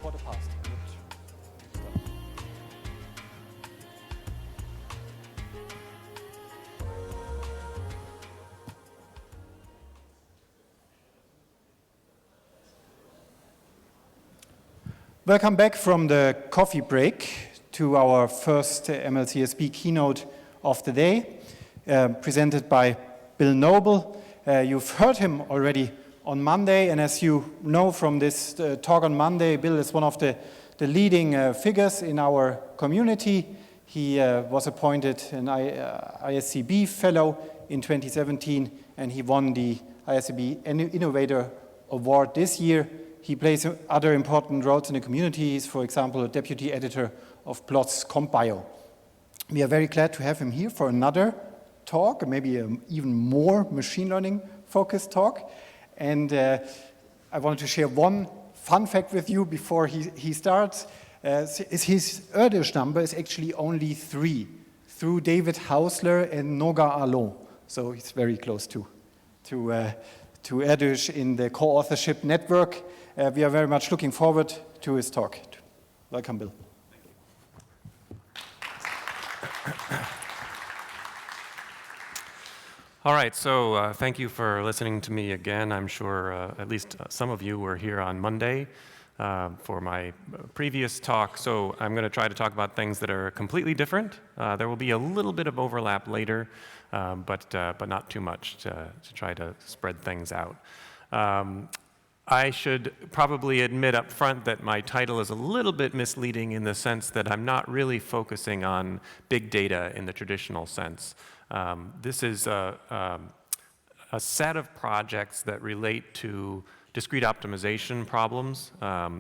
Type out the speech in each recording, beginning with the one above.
1/4 past. Welcome back from the coffee break to our first MLSCB keynote of the day, presented by Bill Noble. You've heard him already on Monday, and as you know from this talk on Monday, Bill is one of the leading figures in our community. He was appointed an ISCB fellow in 2017, and he won the ISCB Innovator Award this year. He plays other important roles in the community. He's, for example, a deputy editor of PLOT's CompBio. We are very glad to have him here for another talk, maybe an even more machine learning focused talk. And I wanted to share one fun fact with you before he starts. His Erdős number is actually only 3, through David Hausler and Noga Alon. So he's very close to Erdős in the co-authorship network. We are very much looking forward to his talk. Welcome, Bill. All right, so thank you for listening to me again. I'm sure at least some of you were here on Monday for my previous talk. So I'm going to try to talk about things that are completely different. There will be a little bit of overlap later, but not too much to try to spread things out. I should probably admit up front that my title is a little bit misleading in the sense that I'm not really focusing on big data in the traditional sense. This is a set of projects that relate to discrete optimization problems,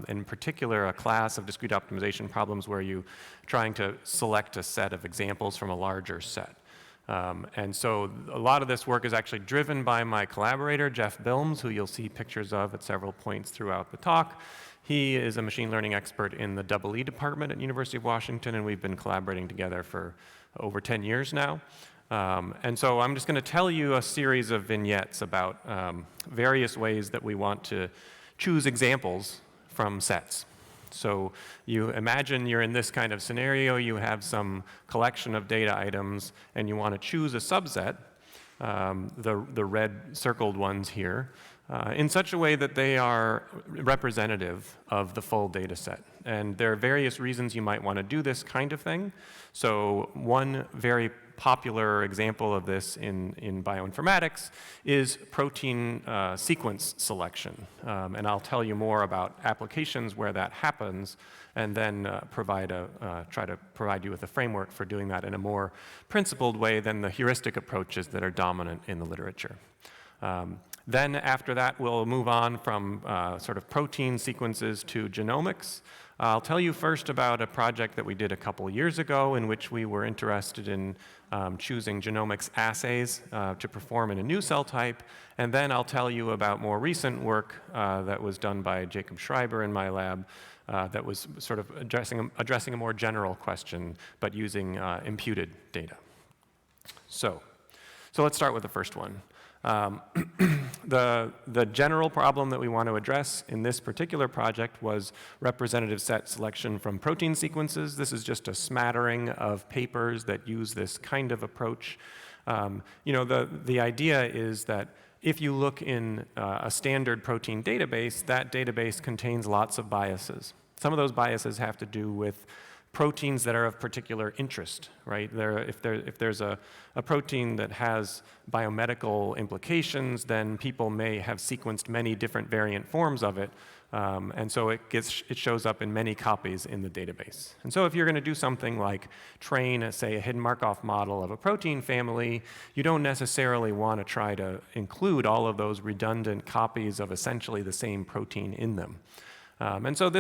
in particular a class of discrete optimization problems where you're trying to select a set of examples from a larger set. And so a lot of this work is actually driven by my collaborator, Jeff Bilms, who you'll see pictures of at several points throughout the talk. He is a machine learning expert in the EE department at University of Washington, and we've been collaborating together for over 10 years now. And so I'm just going to tell you a series of vignettes about various ways that we want to choose examples from sets. So you imagine you're in this kind of scenario, you have some collection of data items, and you want to choose a subset, the red circled ones here, in such a way that they are representative of the full data set. And there are various reasons you might want to do this kind of thing. So one very popular example of this in bioinformatics is protein sequence selection. And I'll tell you more about applications where that happens, and then try to provide you with a framework for doing that in a more principled way than the heuristic approaches that are dominant in the literature. Then after that, we'll move on from sort of protein sequences to genomics. I'll tell you first about a project that we did a couple years ago in which we were interested in choosing genomics assays to perform in a new cell type, and then I'll tell you about more recent work that was done by Jacob Schreiber in my lab that was sort of addressing a more general question, but using imputed data. So let's start with the first one. The general problem that we want to address in this particular project was representative set selection from protein sequences. This is just a smattering of papers that use this kind of approach. The idea is that if you look in a standard protein database, that database contains lots of biases. Some of those biases have to do with proteins that are of particular interest, right? If there's a protein that has biomedical implications, then people may have sequenced many different variant forms of it, and so it shows up in many copies in the database. And so if you're going to do something like train, say, a hidden Markov model of a protein family, you don't necessarily want to try to include all of those redundant copies of essentially the same protein in them. And so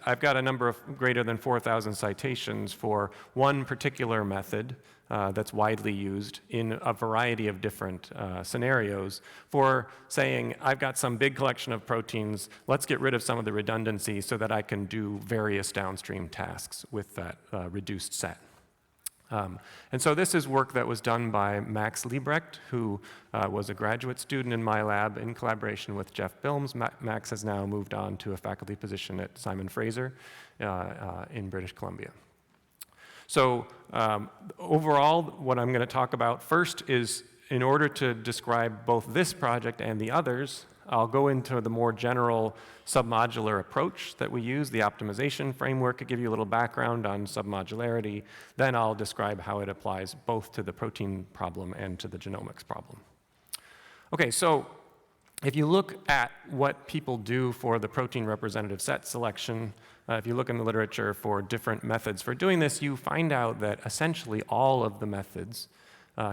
I've got a number of greater than 4,000 citations for one particular method that's widely used in a variety of different scenarios for saying, I've got some big collection of proteins, let's get rid of some of the redundancy so that I can do various downstream tasks with that reduced set. And so this is work that was done by Max Liebrecht, who was a graduate student in my lab in collaboration with Jeff Bilms. Max has now moved on to a faculty position at Simon Fraser in British Columbia. So overall, what I'm going to talk about first is, in order to describe both this project and the others, I'll go into the more general submodular approach that we use, the optimization framework, to give you a little background on submodularity. Then I'll describe how it applies both to the protein problem and to the genomics problem. Okay, so if you look at what people do for the protein representative set selection, if you look in the literature for different methods for doing this, you find out that essentially all of the methods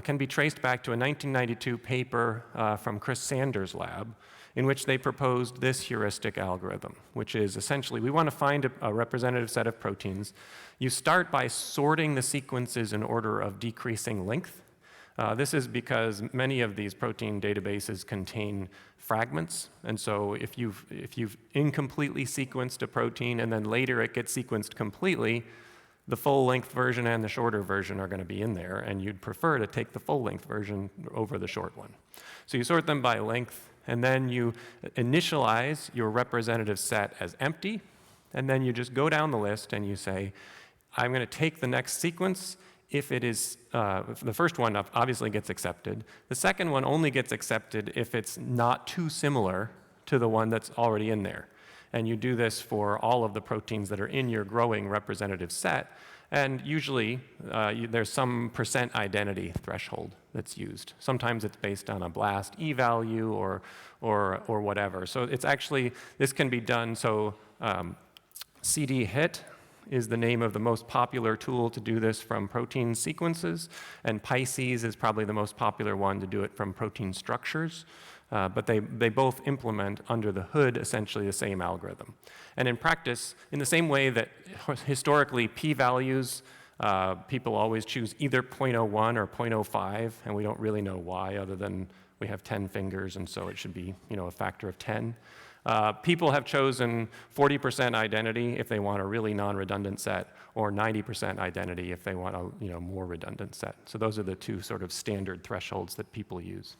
can be traced back to a 1992 paper from Chris Sanders' lab, in which they proposed this heuristic algorithm, which is essentially, we want to find a representative set of proteins. You start by sorting the sequences in order of decreasing length. This is because many of these protein databases contain fragments, and so if you've incompletely sequenced a protein and then later it gets sequenced completely, the full-length version and the shorter version are going to be in there, and you'd prefer to take the full-length version over the short one. So you sort them by length, and then you initialize your representative set as empty, and then you just go down the list and you say, I'm going to take the next sequence if it is, the first one obviously gets accepted. The second one only gets accepted if it's not too similar to the one that's already in there. And you do this for all of the proteins that are in your growing representative set. And usually, there's some % identity threshold that's used. Sometimes it's based on a BLAST e-value or whatever. So it's actually, this can be done, so CD-HIT is the name of the most popular tool to do this from protein sequences, and Pisces is probably the most popular one to do it from protein structures. But they both implement under the hood essentially the same algorithm. And in practice, in the same way that historically p-values, people always choose either 0.01 or 0.05, and we don't really know why other than we have 10 fingers and so it should be a factor of 10. People have chosen 40% identity if they want a really non-redundant set, or 90% identity if they want a more redundant set. So those are the two sort of standard thresholds that people use.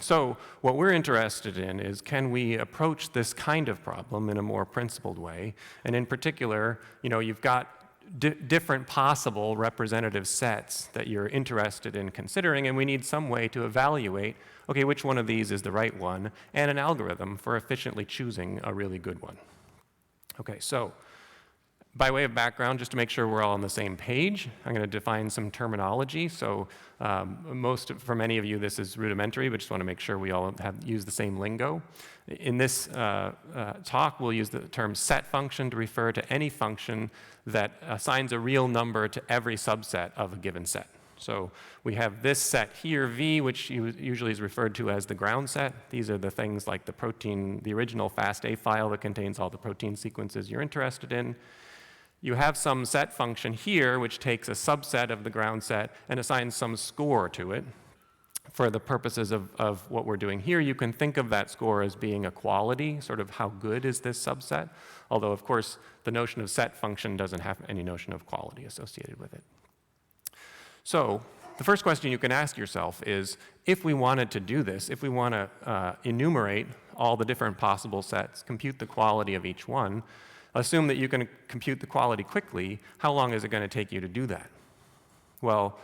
So what we're interested in is, can we approach this kind of problem in a more principled way? And in particular, you've got different possible representative sets that you're interested in considering, and we need some way to evaluate, okay, which one of these is the right one, and an algorithm for efficiently choosing a really good one. Okay, so by way of background, just to make sure we're all on the same page, I'm going to define some terminology. So for many of you, this is rudimentary, but just want to make sure we all use the same lingo. In this talk, we'll use the term set function to refer to any function that assigns a real number to every subset of a given set. So we have this set here, V, which usually is referred to as the ground set. These are the things like the protein, the original FASTA file that contains all the protein sequences you're interested in. You have some set function here, which takes a subset of the ground set and assigns some score to it. For the purposes of what we're doing here, you can think of that score as being a quality, sort of how good is this subset, although of course the notion of set function doesn't have any notion of quality associated with it. So the first question you can ask yourself is, if we wanted to do this, if we want to enumerate all the different possible sets, compute the quality of each one, assume that you can compute the quality quickly, how long is it going to take you to do that? Well,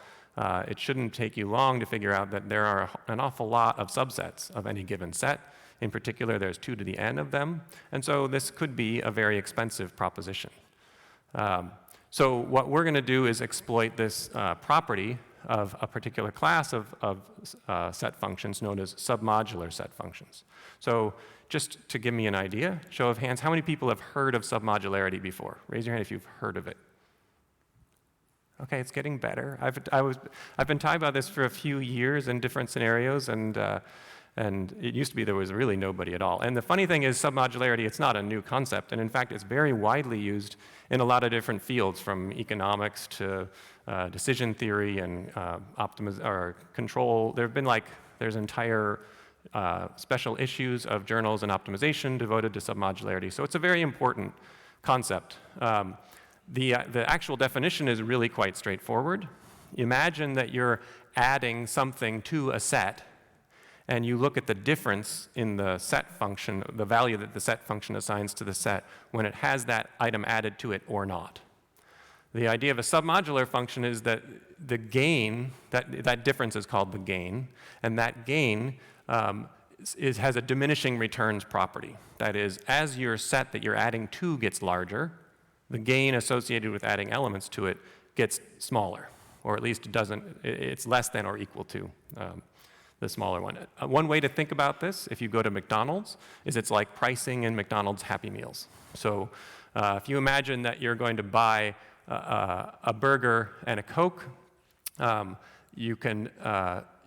it shouldn't take you long to figure out that there are an awful lot of subsets of any given set. In particular, there's 2 to the n of them, and so this could be a very expensive proposition. So what we're going to do is exploit this property of a particular class of set functions known as submodular set functions. So just to give me an idea, show of hands, how many people have heard of submodularity before? Raise your hand if you've heard of it. Okay, it's getting better. I've been talking about this for a few years in different scenarios, and it used to be there was really nobody at all. And the funny thing is, submodularity, it's not a new concept, and in fact, it's very widely used in a lot of different fields, from economics to decision theory and control. There have been there's entire special issues of journals and optimization devoted to submodularity. So it's a very important concept. The actual definition is really quite straightforward. Imagine that you're adding something to a set, and you look at the difference in the set function, the value that the set function assigns to the set when it has that item added to it or not. The idea of a submodular function is that the gain, that difference is called the gain, and that gain has a diminishing returns property. That is, as your set that you're adding to gets larger, the gain associated with adding elements to it gets smaller, or at least it's less than or equal to the smaller one. One way to think about this, if you go to McDonald's, is it's like pricing in McDonald's Happy Meals. So if you imagine that you're going to buy a burger and a Coke, you can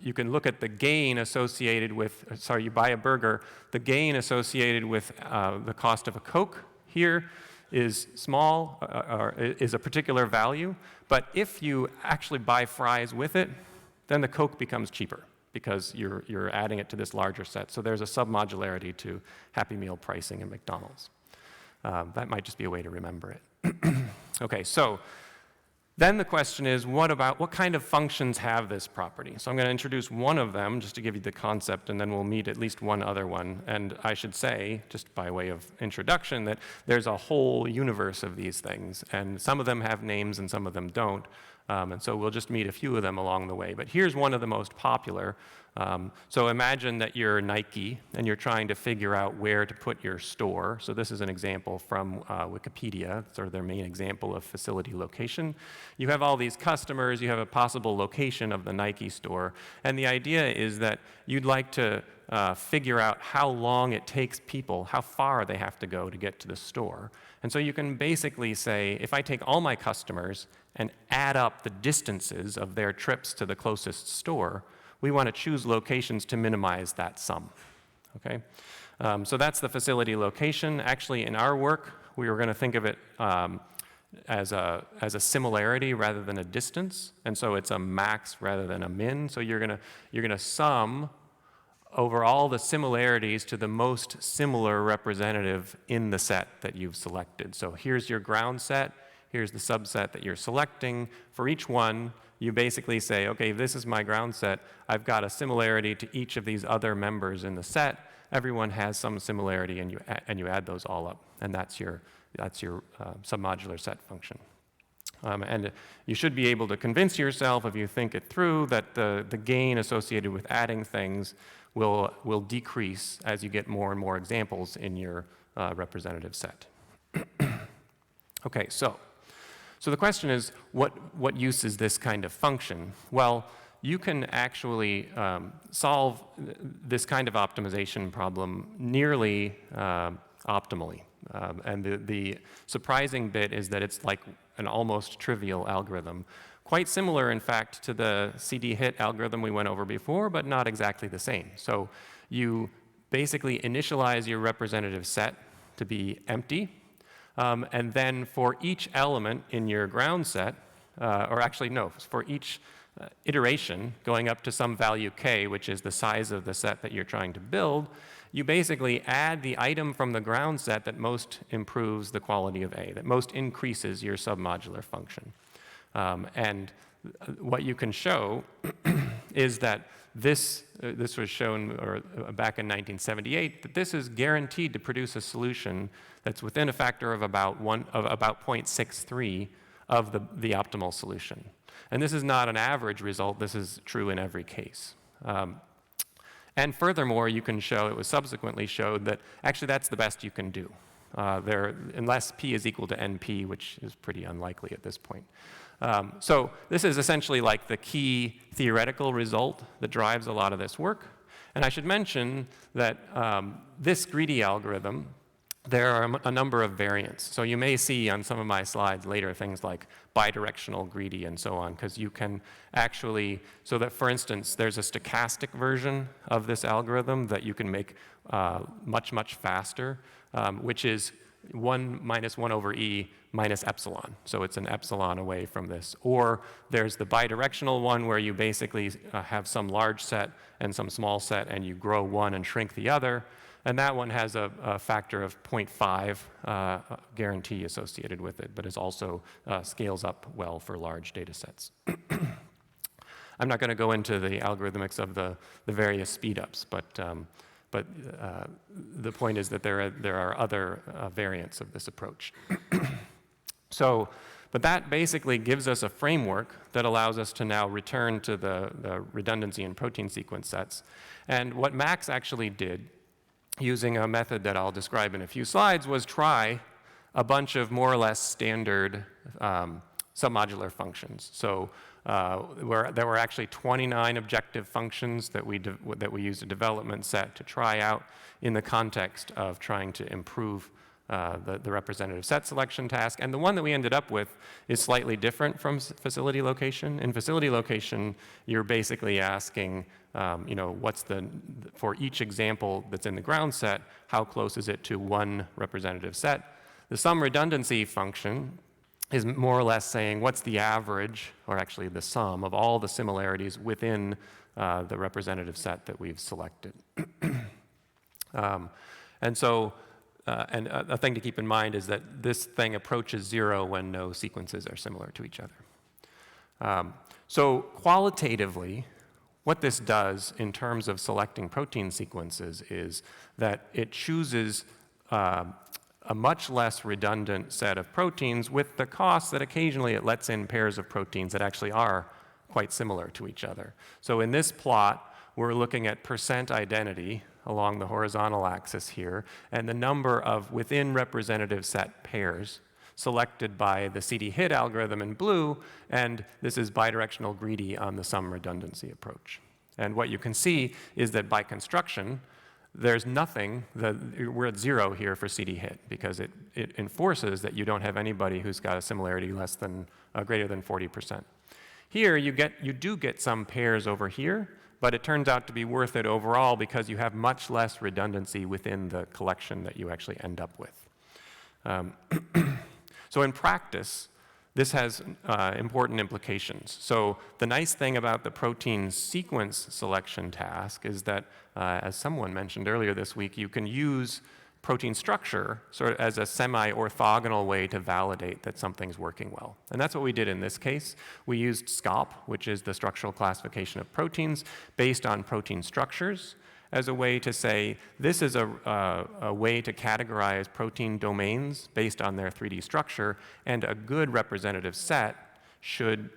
look at the gain associated with, you buy a burger, the gain associated with the cost of a Coke here is small, or is a particular value, but if you actually buy fries with it, then the Coke becomes cheaper because you're adding it to this larger set. So there's a submodularity to Happy Meal pricing in McDonald's. That might just be a way to remember it. Okay, so then the question is, what kind of functions have this property? So I'm going to introduce one of them just to give you the concept, and then we'll meet at least one other one. And I should say, just by way of introduction, that there's a whole universe of these things, and some of them have names and some of them don't. And so we'll just meet a few of them along the way. But here's one of the most popular. So imagine that you're Nike and you're trying to figure out where to put your store. So this is an example from Wikipedia, sort of their main example of facility location. You have all these customers, you have a possible location of the Nike store, and the idea is that you'd like to figure out how long it takes people, how far they have to go to get to the store. And so you can basically say, if I take all my customers and add up the distances of their trips to the closest store, we want to choose locations to minimize that sum. Okay? So that's the facility location. Actually, in our work, we were going to think of it as a similarity rather than a distance, and so it's a max rather than a min. So you're going to sum over all the similarities to the most similar representative in the set that you've selected. So here's your ground set, here's the subset that you're selecting. For each one, you basically say, okay, this is my ground set. I've got a similarity to each of these other members in the set. Everyone has some similarity, and you add those all up, and that's your submodular set function. And you should be able to convince yourself, if you think it through, that the gain associated with adding things will decrease as you get more and more examples in your representative set. Okay, so the question is, what use is this kind of function? Well, you can actually solve this kind of optimization problem nearly optimally. And the surprising bit is that it's like an almost trivial algorithm. Quite similar, in fact, to the CD-hit algorithm we went over before, but not exactly the same. So you basically initialize your representative set to be empty, and then for each element in your ground set, or actually no, for each iteration going up to some value k, which is the size of the set that you're trying to build, you basically add the item from the ground set that most improves the quality of A, that most increases your submodular function. And what you can show is that this was shown back in 1978, that this is guaranteed to produce a solution that's within a factor of about 0.63 of the optimal solution. And this is not an average result. This is true in every case. And furthermore, you can show, it was subsequently showed that actually that's the best you can do. Unless P is equal to NP, which is pretty unlikely at this point. So this is essentially like the key theoretical result that drives a lot of this work. And I should mention that this greedy algorithm, there are a number of variants. So you may see on some of my slides later things like bidirectional greedy and so on, because you can actually, so that for instance, there's a stochastic version of this algorithm that you can make much, much faster, which is 1 minus 1 over e minus epsilon. So it's an epsilon away from this. Or there's the bidirectional one where you basically have some large set and some small set, and you grow one and shrink the other. And that one has a factor of 0.5 guarantee associated with it, but is also scales up well for large data sets. I'm not going to go into the algorithmics of the various speedups, but the point is that there are other variants of this approach. But that basically gives us a framework that allows us to now return to the redundancy in protein sequence sets. And what Max actually did, using a method that I'll describe in a few slides, was try a bunch of more or less standard submodular functions. So there were actually 29 objective functions that we used a development set to try out in the context of trying to improve the representative set selection task. And the one that we ended up with is slightly different from facility location. In facility location, you're basically asking, what's for each example that's in the ground set, how close is it to one representative set? The sum-redundancy function is more or less saying what's the average, or actually the sum, of all the similarities within the representative set that we've selected. And a thing to keep in mind is that this thing approaches 0 when no sequences are similar to each other. So qualitatively, what this does in terms of selecting protein sequences is that it chooses a much less redundant set of proteins, with the cost that occasionally it lets in pairs of proteins that actually are quite similar to each other. So in this plot, we're looking at percent identity along the horizontal axis here, and the number of within representative set pairs selected by the CD-HIT algorithm in blue, and this is bidirectional greedy on the sum redundancy approach. And what you can see is that by construction, there's nothing, we're at 0 here for CD-HIT, because it enforces that you don't have anybody who's got a similarity less than, greater than 40%. Here, you do get some pairs over here, but it turns out to be worth it overall because you have much less redundancy within the collection that you actually end up with. So in practice, this has important implications. So the nice thing about the protein sequence selection task is that, as someone mentioned earlier this week, you can use protein structure sort of as a semi-orthogonal way to validate that something's working well. And that's what we did in this case. We used SCOP, which is the structural classification of proteins, based on protein structures, as a way to say, this is a way to categorize protein domains based on their 3D structure, and a good representative set should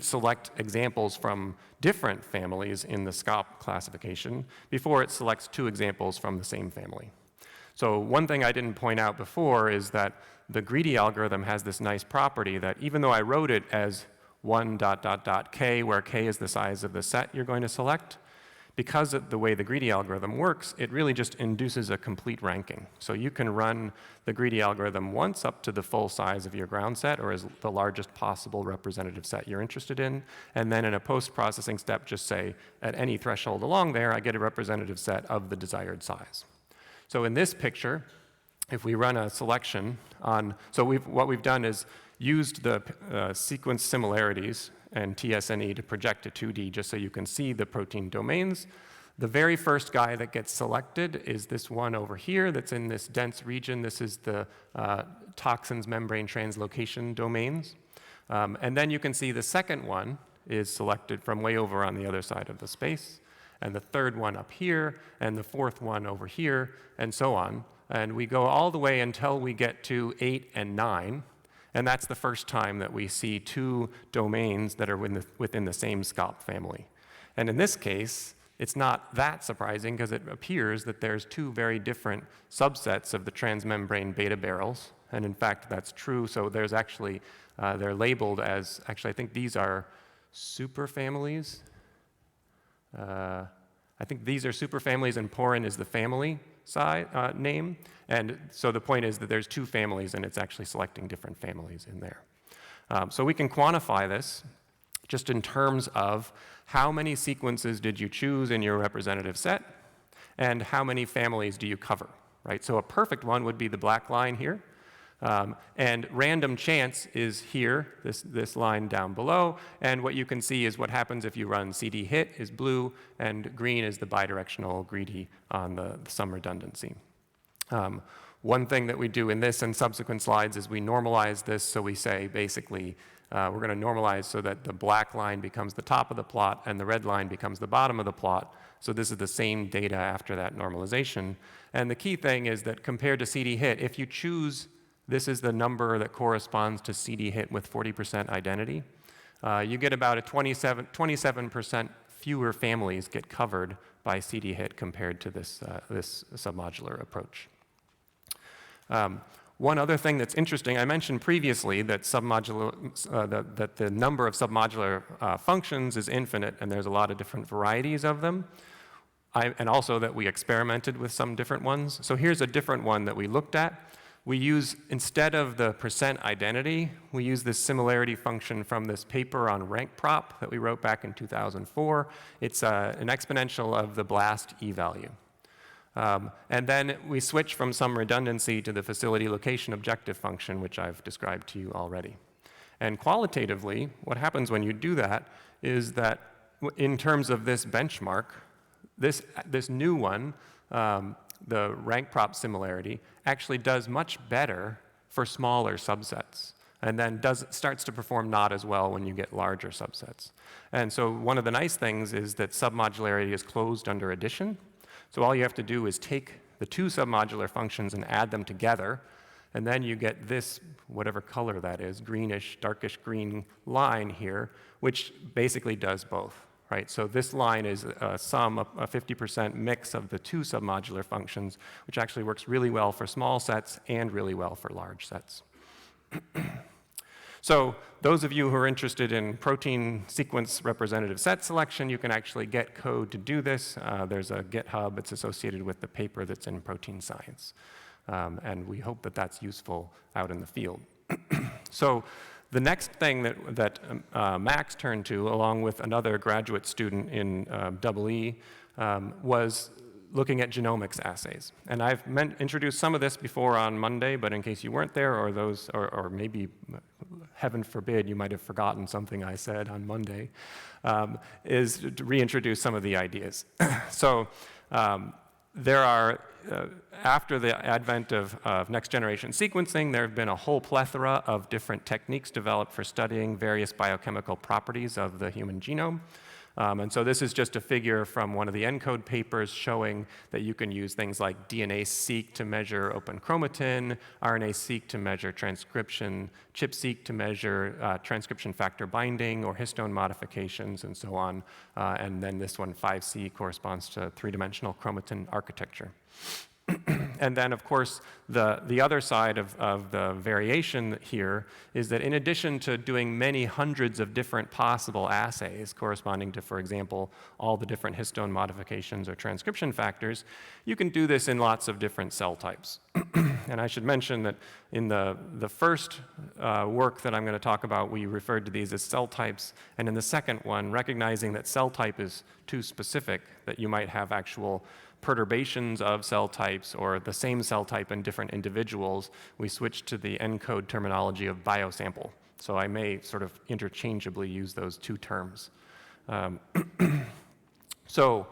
select examples from different families in the SCOP classification before it selects 2 examples from the same family. So one thing I didn't point out before is that the greedy algorithm has this nice property that even though I wrote it as 1 ... k, where k is the size of the set you're going to select, because of the way the greedy algorithm works, it really just induces a complete ranking. So you can run the greedy algorithm once up to the full size of your ground set, or as the largest possible representative set you're interested in, and then in a post-processing step just say, at any threshold along there, I get a representative set of the desired size. So in this picture, if we run a selection on, so what we've done is used the sequence similarities and TSNE to project to 2D just so you can see the protein domains. The very first guy that gets selected is this one over here that's in this dense region. This is the toxins membrane translocation domains. And then you can see the second one is selected from way over on the other side of the space, and the third one up here, and the fourth one over here, and so on. And we go all the way until we get to 8 and 9. And that's the first time that we see 2 domains that are within the same SCOP family. And in this case, it's not that surprising because it appears that there's 2 very different subsets of the transmembrane beta barrels. And in fact, that's true. So there's actually, they're labeled as, actually, I think these are superfamilies. I think these are superfamilies, and porin is the family name. And so the point is that there's 2 families, and it's actually selecting different families in there. So we can quantify this just in terms of how many sequences did you choose in your representative set, and how many families do you cover, right? So a perfect one would be the black line here. And random chance is here, this line down below. And what you can see is what happens if you run CD hit is blue, and green is the bidirectional greedy on the sum redundancy. One thing that we do in this and subsequent slides is we normalize this. So we say basically we're going to normalize so that the black line becomes the top of the plot and the red line becomes the bottom of the plot. So this is the same data after that normalization. And the key thing is that compared to CD hit, if you choose this is the number that corresponds to CD hit with 40% identity, you get about a 27% fewer families get covered by CD hit compared to this submodular approach. One other thing that's interesting, I mentioned previously that that the number of submodular functions is infinite, and there's a lot of different varieties of them. And also that we experimented with some different ones. So here's a different one that we looked at. We use, instead of the percent identity, we use this similarity function from this paper on rank prop that we wrote back in 2004. It's an exponential of the BLAST e-value. And then we switch from some redundancy to the facility location objective function, which I've described to you already. And qualitatively, what happens when you do that is that in terms of this benchmark, this new one, the rank prop similarity, actually does much better for smaller subsets, and then starts to perform not as well when you get larger subsets. And so one of the nice things is that submodularity is closed under addition. So all you have to do is take the two submodular functions and add them together, and then you get this, whatever color that is, greenish, darkish green line here, which basically does both. Right? So this line is a sum, a 50% mix of the two submodular functions, which actually works really well for small sets and really well for large sets. So those of you who are interested in protein sequence representative set selection, you can actually get code to do this. There's a GitHub. It's associated with the paper that's in protein science. And we hope that that's useful out in the field. So the next thing that Max turned to, along with another graduate student in EE, was looking at genomics assays. And I've introduced some of this before on Monday, but in case you weren't there, or maybe, heaven forbid, you might have forgotten something I said on Monday, is to reintroduce some of the ideas. So there are, after the advent of next-generation sequencing, there have been a whole plethora of different techniques developed for studying various biochemical properties of the human genome. And so this is just a figure from one of the ENCODE papers showing that you can use things like DNA-seq to measure open chromatin, RNA-seq to measure transcription, ChIP-seq to measure transcription factor binding or histone modifications, and so on. And then this one, 5C, corresponds to three-dimensional chromatin architecture. And then, of course, the other side of the variation here is that in addition to doing many hundreds of different possible assays corresponding to, for example, all the different histone modifications or transcription factors, you can do this in lots of different cell types. And I should mention that in the first work that I'm going to talk about, we referred to these as cell types. And in the second one, recognizing that cell type is too specific, that you might have actual perturbations of cell types or the same cell type in different individuals, we switched to the ENCODE terminology of biosample. So I may sort of interchangeably use those two terms. So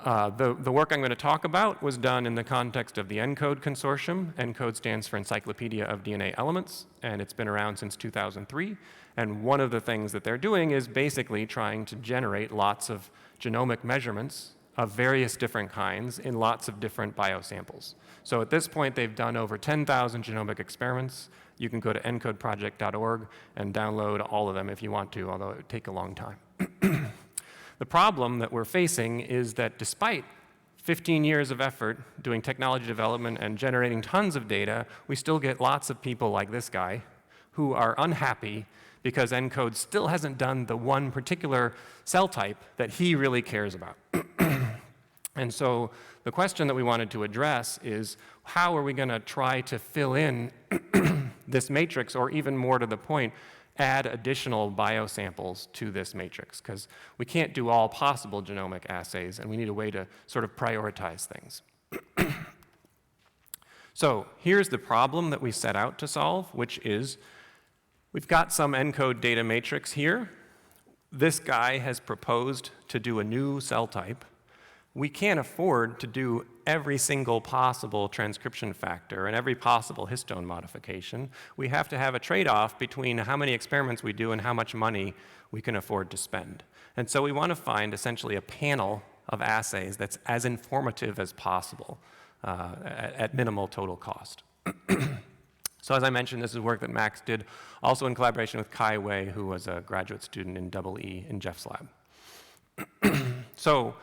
the work I'm going to talk about was done in the context of the ENCODE Consortium. ENCODE stands for Encyclopedia of DNA Elements, and it's been around since 2003. And one of the things that they're doing is basically trying to generate lots of genomic measurements of various different kinds in lots of different biosamples. So at this point, they've done over 10,000 genomic experiments. You can go to encodeproject.org and download all of them if you want to, although it would take a long time. The problem that we're facing is that despite 15 years of effort doing technology development and generating tons of data, we still get lots of people like this guy who are unhappy because ENCODE still hasn't done the one particular cell type that he really cares about. And so the question that we wanted to address is, how are we going to try to fill in this matrix, or even more to the point, add additional biosamples to this matrix? Because we can't do all possible genomic assays, and we need a way to sort of prioritize things. So here's the problem that we set out to solve, which is we've got some ENCODE data matrix here. This guy has proposed to do a new cell type. We can't afford to do every single possible transcription factor and every possible histone modification. We have to have a trade-off between how many experiments we do and how much money we can afford to spend. And so we want to find essentially a panel of assays that's as informative as possible at minimal total cost. So as I mentioned, this is work that Max did, also in collaboration with Kai Wei, who was a graduate student in EE in Jeff's lab. So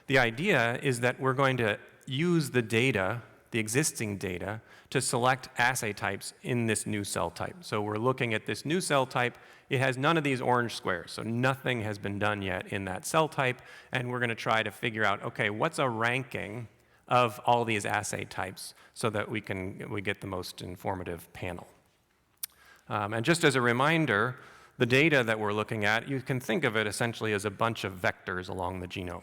the idea is that we're going to use the data, the existing data, to select assay types in this new cell type. So we're looking at this new cell type. It has none of these orange squares, so nothing has been done yet in that cell type, and we're going to try to figure out, okay, what's a ranking of all these assay types so that we get the most informative panel. And just as a reminder, the data that we're looking at, you can think of it essentially as a bunch of vectors along the genome.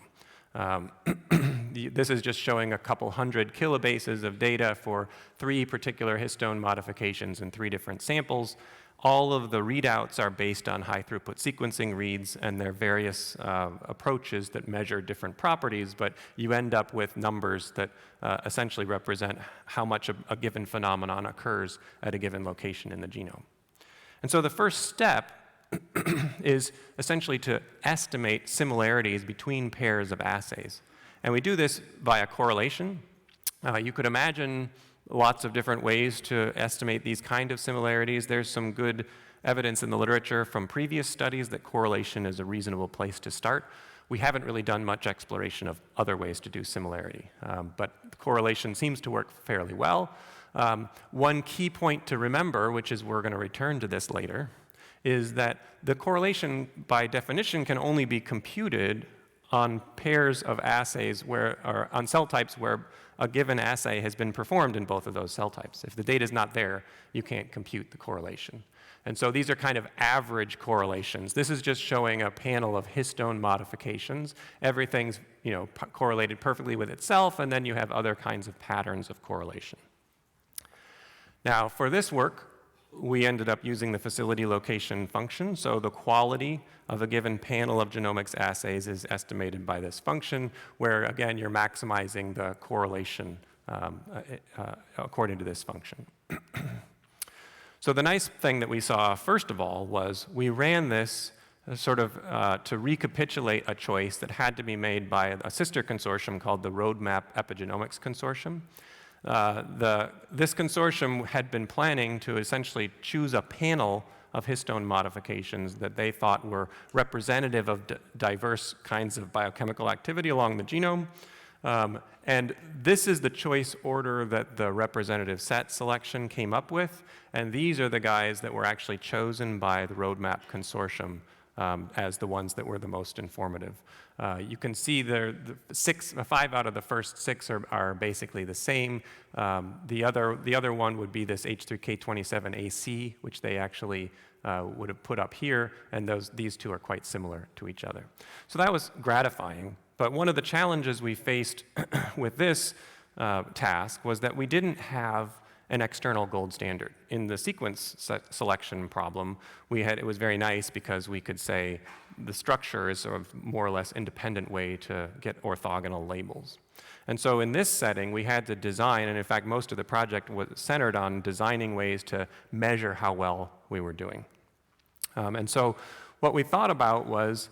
This is just showing a couple hundred kilobases of data for 3 particular histone modifications in 3 different samples. All of the readouts are based on high-throughput sequencing reads, and there are various approaches that measure different properties, but you end up with numbers that essentially represent how much a given phenomenon occurs at a given location in the genome. And so the first step is essentially to estimate similarities between pairs of assays. And we do this via correlation. You could imagine lots of different ways to estimate these kind of similarities. There's some good evidence in the literature from previous studies that correlation is a reasonable place to start. We haven't really done much exploration of other ways to do similarity, but correlation seems to work fairly well. One key point to remember, which is we're going to return to this later, is that the correlation by definition can only be computed on pairs of assays or on cell types where a given assay has been performed in both of those cell types. If the data is not there, you can't compute the correlation. And so these are kind of average correlations. This is just showing a panel of histone modifications. Everything's correlated perfectly with itself, and then you have other kinds of patterns of correlation. Now, for this work, we ended up using the facility location function. So the quality of a given panel of genomics assays is estimated by this function, where, again, you're maximizing the correlation according to this function. So the nice thing that we saw, first of all, was we ran this sort of to recapitulate a choice that had to be made by a sister consortium called the Roadmap Epigenomics Consortium. This consortium had been planning to essentially choose a panel of histone modifications that they thought were representative of diverse kinds of biochemical activity along the genome. And this is the choice order that the representative set selection came up with, and these are the guys that were actually chosen by the Roadmap Consortium as the ones that were the most informative. You can see the 5 out of the first 6 are basically the same. The other one would be this H3K27AC, which they actually would have put up here, and these 2 are quite similar to each other. So that was gratifying. But one of the challenges we faced with this task was that we didn't have an external gold standard. In the sequence selection problem, it was very nice because we could say the structure is sort of more or less independent way to get orthogonal labels. And so in this setting, we had to design, and in fact, most of the project was centered on designing ways to measure how well we were doing. And so what we thought about was,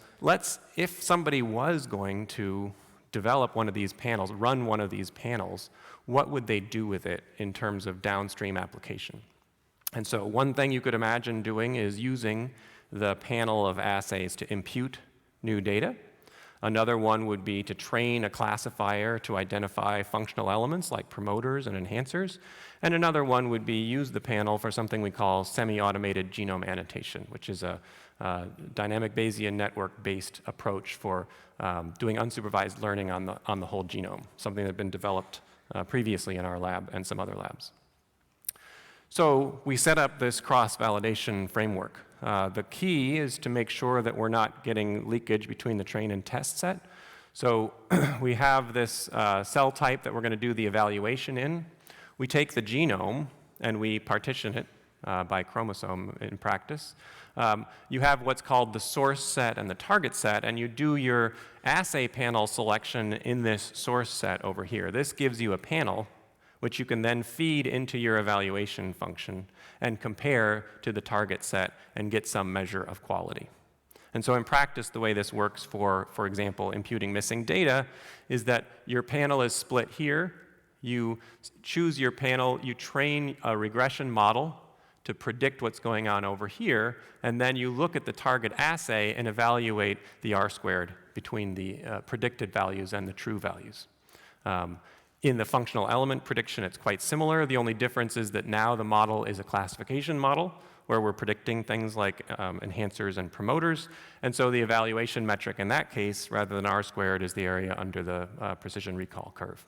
if somebody was going to develop one of these panels, run one of these panels, what would they do with it in terms of downstream application? And so one thing you could imagine doing is using the panel of assays to impute new data. Another one would be to train a classifier to identify functional elements like promoters and enhancers. And another one would be use the panel for something we call semi-automated genome annotation, which is a dynamic Bayesian network-based approach for doing unsupervised learning on the whole genome, something that had been developed previously in our lab and some other labs. So we set up this cross-validation framework. The key is to make sure that we're not getting leakage between the train and test set. So we have this cell type that we're going to do the evaluation in. we take the genome and we partition it by chromosome in practice. You have what's called the source set and the target set, and you do your assay panel selection in this source set over here. This gives you a panel which you can then feed into your evaluation function and compare to the target set and get some measure of quality. And so in practice, the way this works for example, imputing missing data is that your panel is split here. You choose your panel, you train a regression model to predict what's going on over here, and then you look at the target assay and evaluate the R-squared between the predicted values and the true values. In the functional element prediction, it's quite similar. The only difference is that now the model is a classification model where we're predicting things like enhancers and promoters. And so the evaluation metric in that case, rather than R-squared, is the area under the precision recall curve.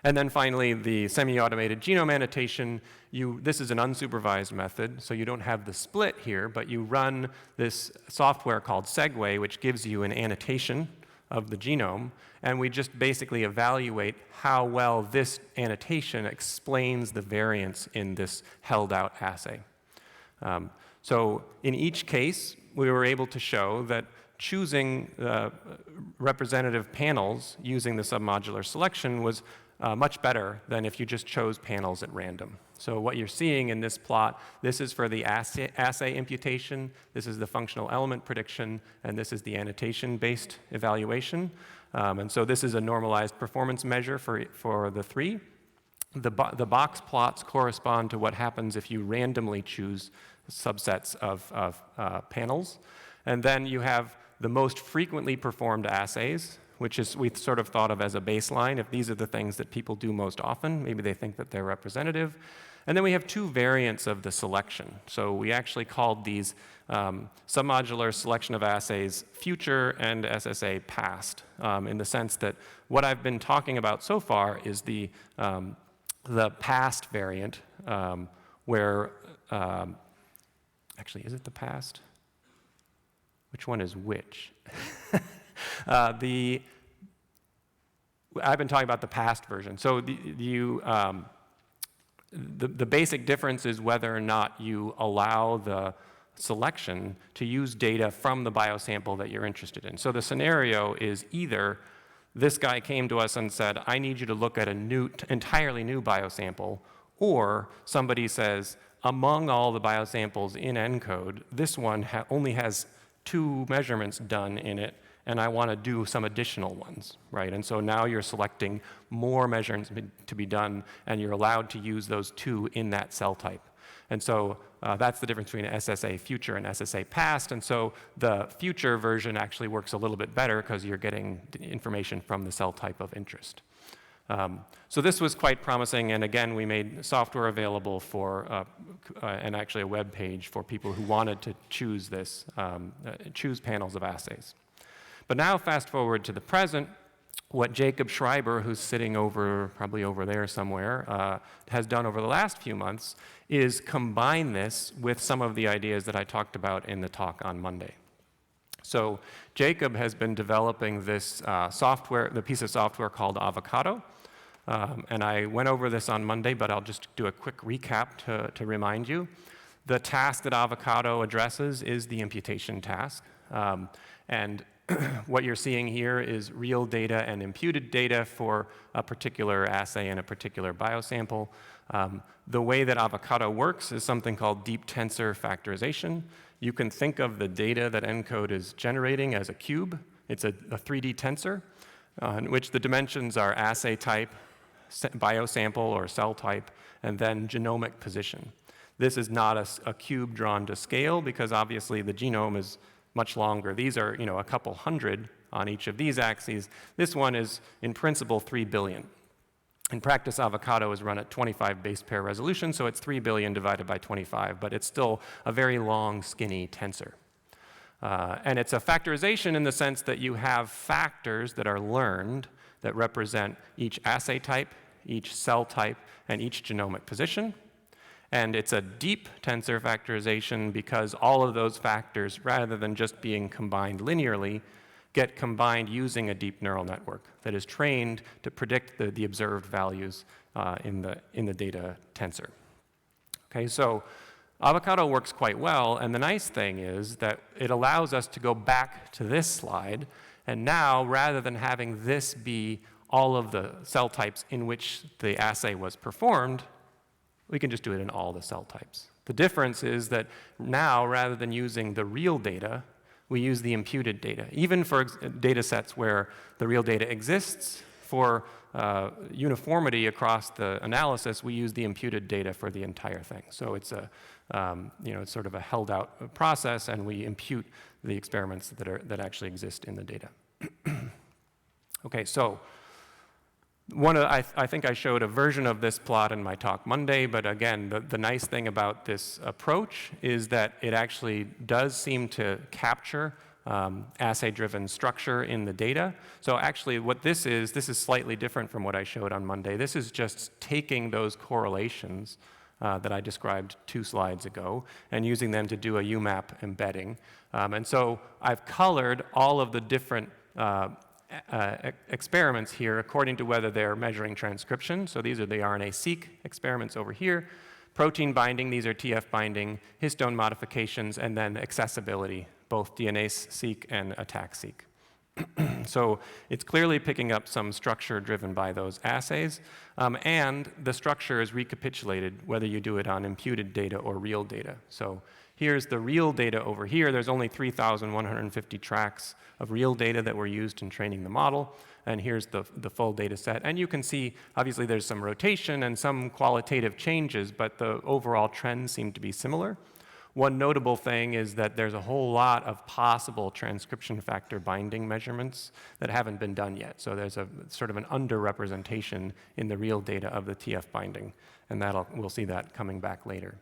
And then finally, the semi-automated genome annotation, this is an unsupervised method, so you don't have the split here, but you run this software called Segue, which gives you an annotation of the genome, and we just basically evaluate how well this annotation explains the variance in this held-out assay. So in each case, we were able to show that choosing representative panels using the submodular selection was much better than if you just chose panels at random. So what you're seeing in this plot, this is for the assay imputation, this is the functional element prediction, and this is the annotation-based evaluation. And so this is a normalized performance measure for the three. The box plots correspond to what happens if you randomly choose subsets of panels. And then you have the most frequently performed assays, which is we sort of thought of as a baseline. If these are the things that people do most often, maybe they think that they're representative. And then we have two variants of the selection. So we actually called these submodular selection of assays future and SSA past, in the sense that what I've been talking about so far is the past variant, where, actually, is it the past? Which one is which? I've been talking about the past version. So the basic difference is whether or not you allow the selection to use data from the biosample that you're interested in. So the scenario is either this guy came to us and said, I need you to look at an entirely new biosample, or somebody says, among all the biosamples in ENCODE, this one only has 2 measurements done in it, and I want to do some additional ones, right? And so now you're selecting more measurements to be done, and you're allowed to use those 2 in that cell type. And so that's the difference between SSA future and SSA past. And so the future version actually works a little bit better because you're getting information from the cell type of interest. So this was quite promising, and again, we made software available for, and actually a web page for people who wanted to choose this, choose panels of assays. But now fast forward to the present, what Jacob Schreiber, who's sitting probably over there somewhere, has done over the last few months is combine this with some of the ideas that I talked about in the talk on Monday. So Jacob has been developing this the piece of software called Avocado. And I went over this on Monday, but I'll just do a quick recap to remind you. The task that Avocado addresses is the imputation task. And what you're seeing here is real data and imputed data for a particular assay and a particular biosample. The way that Avocado works is something called deep tensor factorization. You can think of the data that ENCODE is generating as a cube. It's a 3D tensor in which the dimensions are assay type, biosample or cell type, and then genomic position. This is not a cube drawn to scale because obviously the genome is much longer. These are, a couple hundred on each of these axes. This one is, in principle, 3 billion. In practice, Avocado is run at 25 base pair resolution, so it's 3 billion divided by 25, but it's still a very long, skinny tensor. And it's a factorization in the sense that you have factors that are learned that represent each assay type, each cell type, and each genomic position. And it's a deep tensor factorization because all of those factors, rather than just being combined linearly, get combined using a deep neural network that is trained to predict the observed values in the data tensor. Okay, so Avocado works quite well, and the nice thing is that it allows us to go back to this slide, and now, rather than having this be all of the cell types in which the assay was performed, we can just do it in all the cell types. The difference is that now, rather than using the real data, we use the imputed data. Even for data sets where the real data exists, for uniformity across the analysis, we use the imputed data for the entire thing. So it's it's sort of a held out process, and we impute the experiments that actually exist in the data. Okay, so I think I showed a version of this plot in my talk Monday, but again, the nice thing about this approach is that it actually does seem to capture assay-driven structure in the data. So actually what this is slightly different from what I showed on Monday. This is just taking those correlations that I described 2 slides ago and using them to do a UMAP embedding. And so I've colored all of the different experiments here according to whether they're measuring transcription. So these are the RNA-seq experiments over here. Protein binding, these are TF binding, histone modifications, and then accessibility, both DNA-seq and ATAC-seq. So it's clearly picking up some structure driven by those assays, and the structure is recapitulated whether you do it on imputed data or real data. So here's the real data over here. There's only 3,150 tracks of real data that were used in training the model, and here's the full data set. And you can see, obviously, there's some rotation and some qualitative changes, but the overall trends seem to be similar. One notable thing is that there's a whole lot of possible transcription factor binding measurements that haven't been done yet. So there's a sort of an underrepresentation in the real data of the TF binding, and we'll see that coming back later.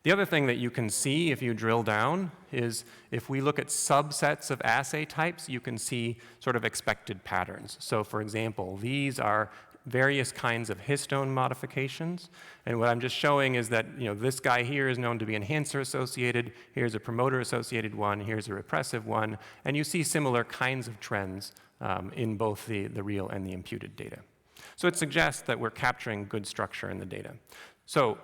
The other thing that you can see if you drill down is if we look at subsets of assay types, you can see sort of expected patterns. So for example, these are various kinds of histone modifications. And what I'm just showing is that this guy here is known to be enhancer-associated. Here's a promoter-associated one. Here's a repressive one. And you see similar kinds of trends in both the real and the imputed data. So it suggests that we're capturing good structure in the data. So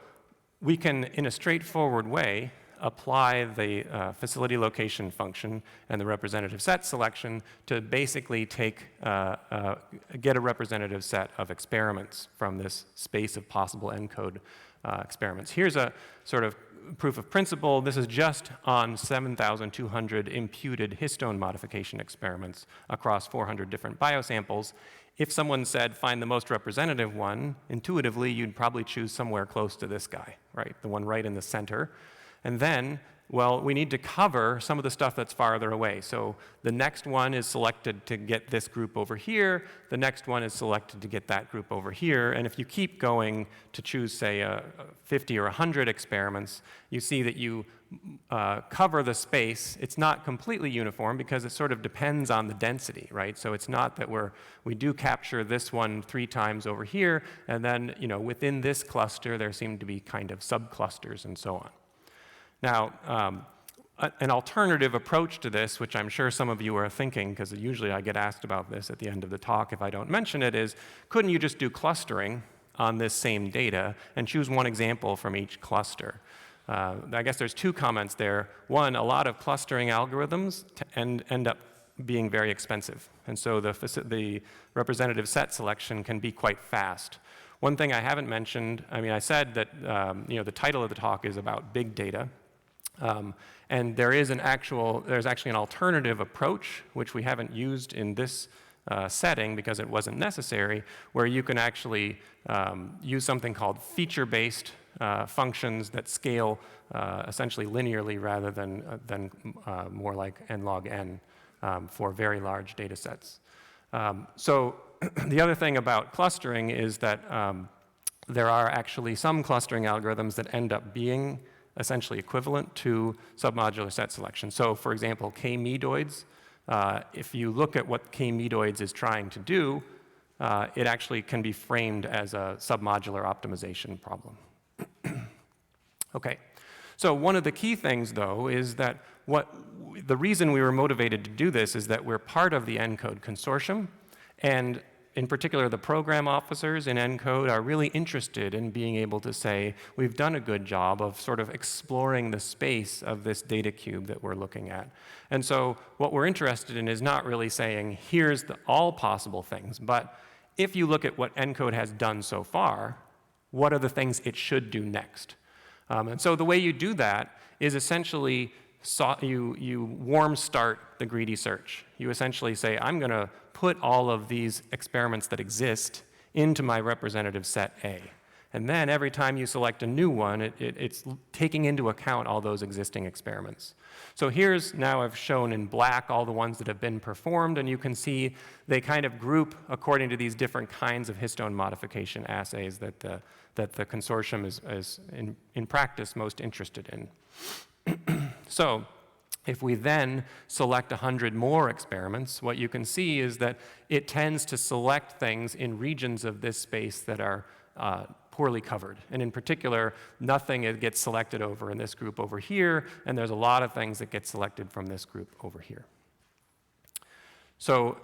we can, in a straightforward way, apply the facility location function and the representative set selection to basically get a representative set of experiments from this space of possible ENCODE experiments. Here's a sort of proof of principle. This is just on 7,200 imputed histone modification experiments across 400 different biosamples. If someone said, find the most representative one, intuitively, you'd probably choose somewhere close to this guy, right? The one right in the center. And then, well, we need to cover some of the stuff that's farther away. So the next one is selected to get this group over here. The next one is selected to get that group over here. And if you keep going to choose, say, 50 or 100 experiments, you see that you cover the space. It's not completely uniform because it sort of depends on the density, right? So it's not that we do capture this one 3 times over here, and then within this cluster, there seem to be kind of subclusters and so on. Now, an alternative approach to this, which I'm sure some of you are thinking, because usually I get asked about this at the end of the talk if I don't mention it, is couldn't you just do clustering on this same data and choose one example from each cluster? I guess there's 2 comments there. One, a lot of clustering algorithms end up being very expensive, and so the representative set selection can be quite fast. One thing I haven't mentioned, I said that the title of the talk is about big data. And there's actually an alternative approach, which we haven't used in this setting because it wasn't necessary, where you can actually use something called feature-based functions that scale essentially linearly rather than more like n log n for very large data sets. So the other thing about clustering is that there are actually some clustering algorithms that end up being essentially equivalent to submodular set selection. So for example, k-medoids, if you look at what k-medoids is trying to do, it actually can be framed as a submodular optimization problem. Okay, so one of the key things though is that the reason we were motivated to do this is that we're part of the ENCODE Consortium, and in particular, the program officers in ENCODE are really interested in being able to say, we've done a good job of sort of exploring the space of this data cube that we're looking at. And so what we're interested in is not really saying, here's all possible things, but if you look at what ENCODE has done so far, what are the things it should do next? And so the way you do that is essentially you warm start the greedy search. You essentially say, I'm going to put all of these experiments that exist into my representative set A. And then every time you select a new one, it's taking into account all those existing experiments. So here's now I've shown in black all the ones that have been performed, and you can see they kind of group according to these different kinds of histone modification assays that the consortium is in practice most interested in. So if we then select 100 more experiments, what you can see is that it tends to select things in regions of this space that are poorly covered. And in particular, nothing gets selected over in this group over here, and there's a lot of things that get selected from this group over here. So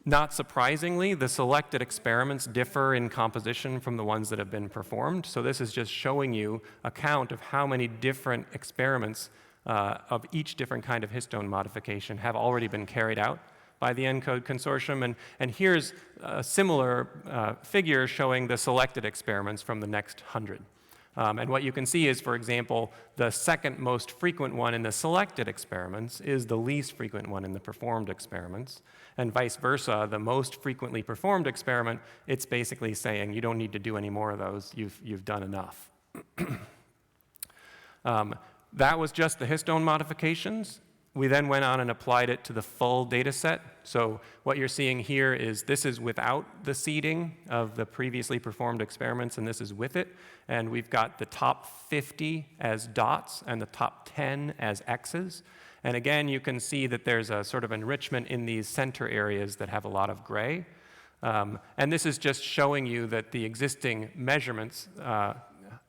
not surprisingly, the selected experiments differ in composition from the ones that have been performed. So this is just showing you a count of how many different experiments of each different kind of histone modification have already been carried out by the ENCODE Consortium. And here's a similar figure showing the selected experiments from the next 100. And what you can see is, for example, the second most frequent one in the selected experiments is the least frequent one in the performed experiments. And vice versa, the most frequently performed experiment, it's basically saying you don't need to do any more of those, you've done enough. That was just the histone modifications. We then went on and applied it to the full data set. So what you're seeing here is this is without the seeding of the previously performed experiments, and this is with it. And we've got the top 50 as dots and the top 10 as X's. And again, you can see that there's a sort of enrichment in these center areas that have a lot of gray. And this is just showing you that the existing measurements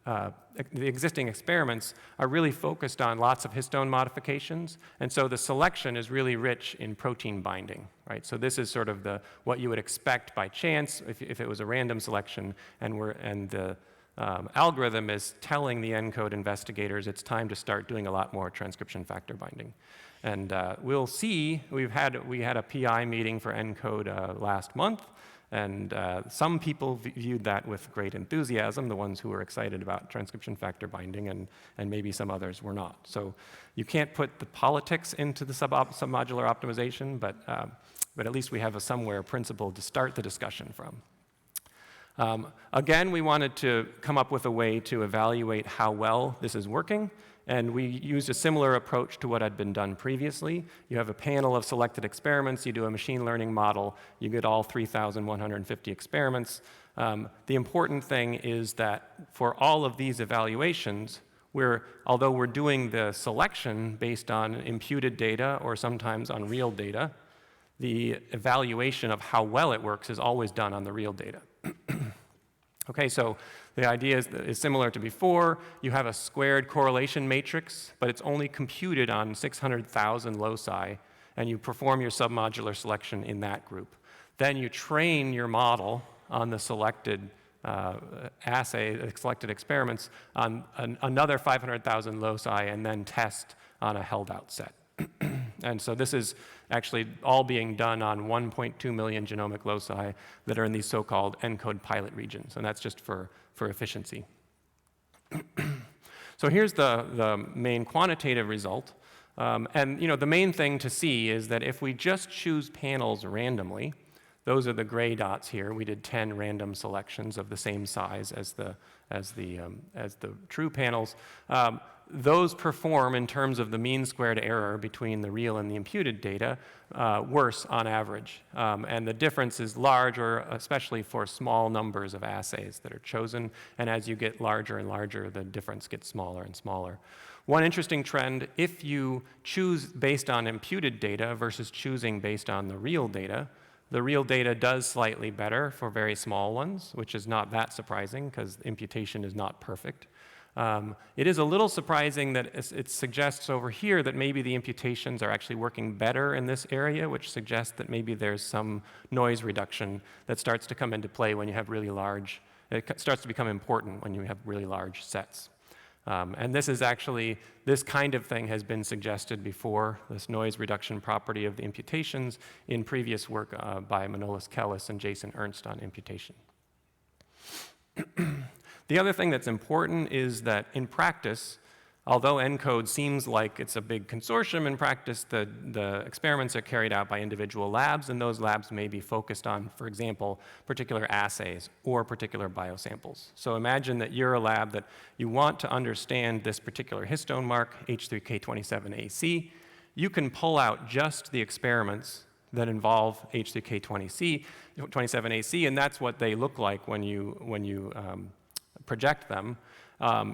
the existing experiments are really focused on lots of histone modifications, and so the selection is really rich in protein binding, right? So this is sort of what you would expect by chance if it was a random selection, and the algorithm is telling the ENCODE investigators it's time to start doing a lot more transcription factor binding. And we'll see, we had a PI meeting for ENCODE last month, and some people viewed that with great enthusiasm, the ones who were excited about transcription factor binding, and maybe some others were not. So you can't put the politics into the submodular optimization, but at least we have a somewhere principle to start the discussion from. Again, we wanted to come up with a way to evaluate how well this is working. And we used a similar approach to what had been done previously. You have a panel of selected experiments, you do a machine learning model, you get all 3,150 experiments. The important thing is that for all of these evaluations, although we're doing the selection based on imputed data or sometimes on real data, the evaluation of how well it works is always done on the real data. Okay, so the idea is similar to before. You have a squared correlation matrix, but it's only computed on 600,000 loci, and you perform your submodular selection in that group. Then you train your model on the selected selected experiments on another 500,000 loci, and then test on a held-out set. And so this is actually all being done on 1.2 million genomic loci that are in these so-called ENCODE pilot regions, and that's just for efficiency. So here's the main quantitative result. And the main thing to see is that if we just choose panels randomly, those are the gray dots here. We did 10 random selections of the same size as the true panels. Those perform, in terms of the mean squared error between the real and the imputed data, worse on average. And the difference is large, or especially for small numbers of assays that are chosen. And as you get larger and larger, the difference gets smaller and smaller. One interesting trend, if you choose based on imputed data versus choosing based on the real data does slightly better for very small ones, which is not that surprising because imputation is not perfect. It is a little surprising that it suggests over here that maybe the imputations are actually working better in this area, which suggests that maybe there's some noise reduction that starts to come into play when you have really large, it starts to become important when you have really large sets. And this is actually, this kind of thing has been suggested before, this noise reduction property of the imputations in previous work by Manolis Kellis and Jason Ernst on imputation. The other thing that's important is that in practice, although ENCODE seems like it's a big consortium, in practice the experiments are carried out by individual labs, and those labs may be focused on, for example, particular assays or particular biosamples. So imagine that you're a lab that you want to understand this particular histone mark, H3K27AC. You can pull out just the experiments that involve H3K27AC, and that's what they look like when you project them.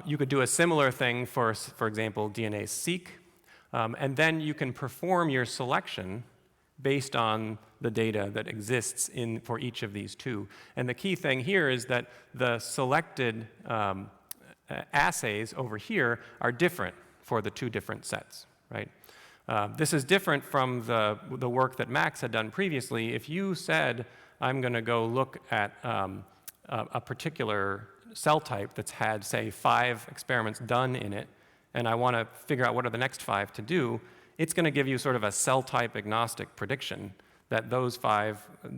You could do a similar thing for example, DNA-seq, and then you can perform your selection based on the data that exists for each of these two. And the key thing here is that the selected assays over here are different for the two different sets, right? This is different from the work that Max had done previously. If you said, I'm going to go look at a particular cell type that's had, say, 5 experiments done in it, and I want to figure out what are the next 5 to do, it's going to give you sort of a cell type agnostic prediction that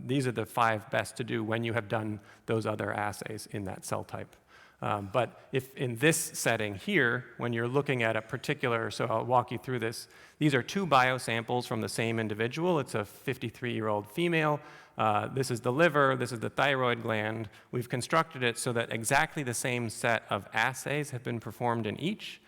these are the 5 best to do when you have done those other assays in that cell type. But if in this setting here, when you're looking at a particular, so I'll walk you through this, these are 2 biosamples from the same individual. It's a 53-year-old female. This is the liver, this is the thyroid gland. We've constructed it so that exactly the same set of assays have been performed in each.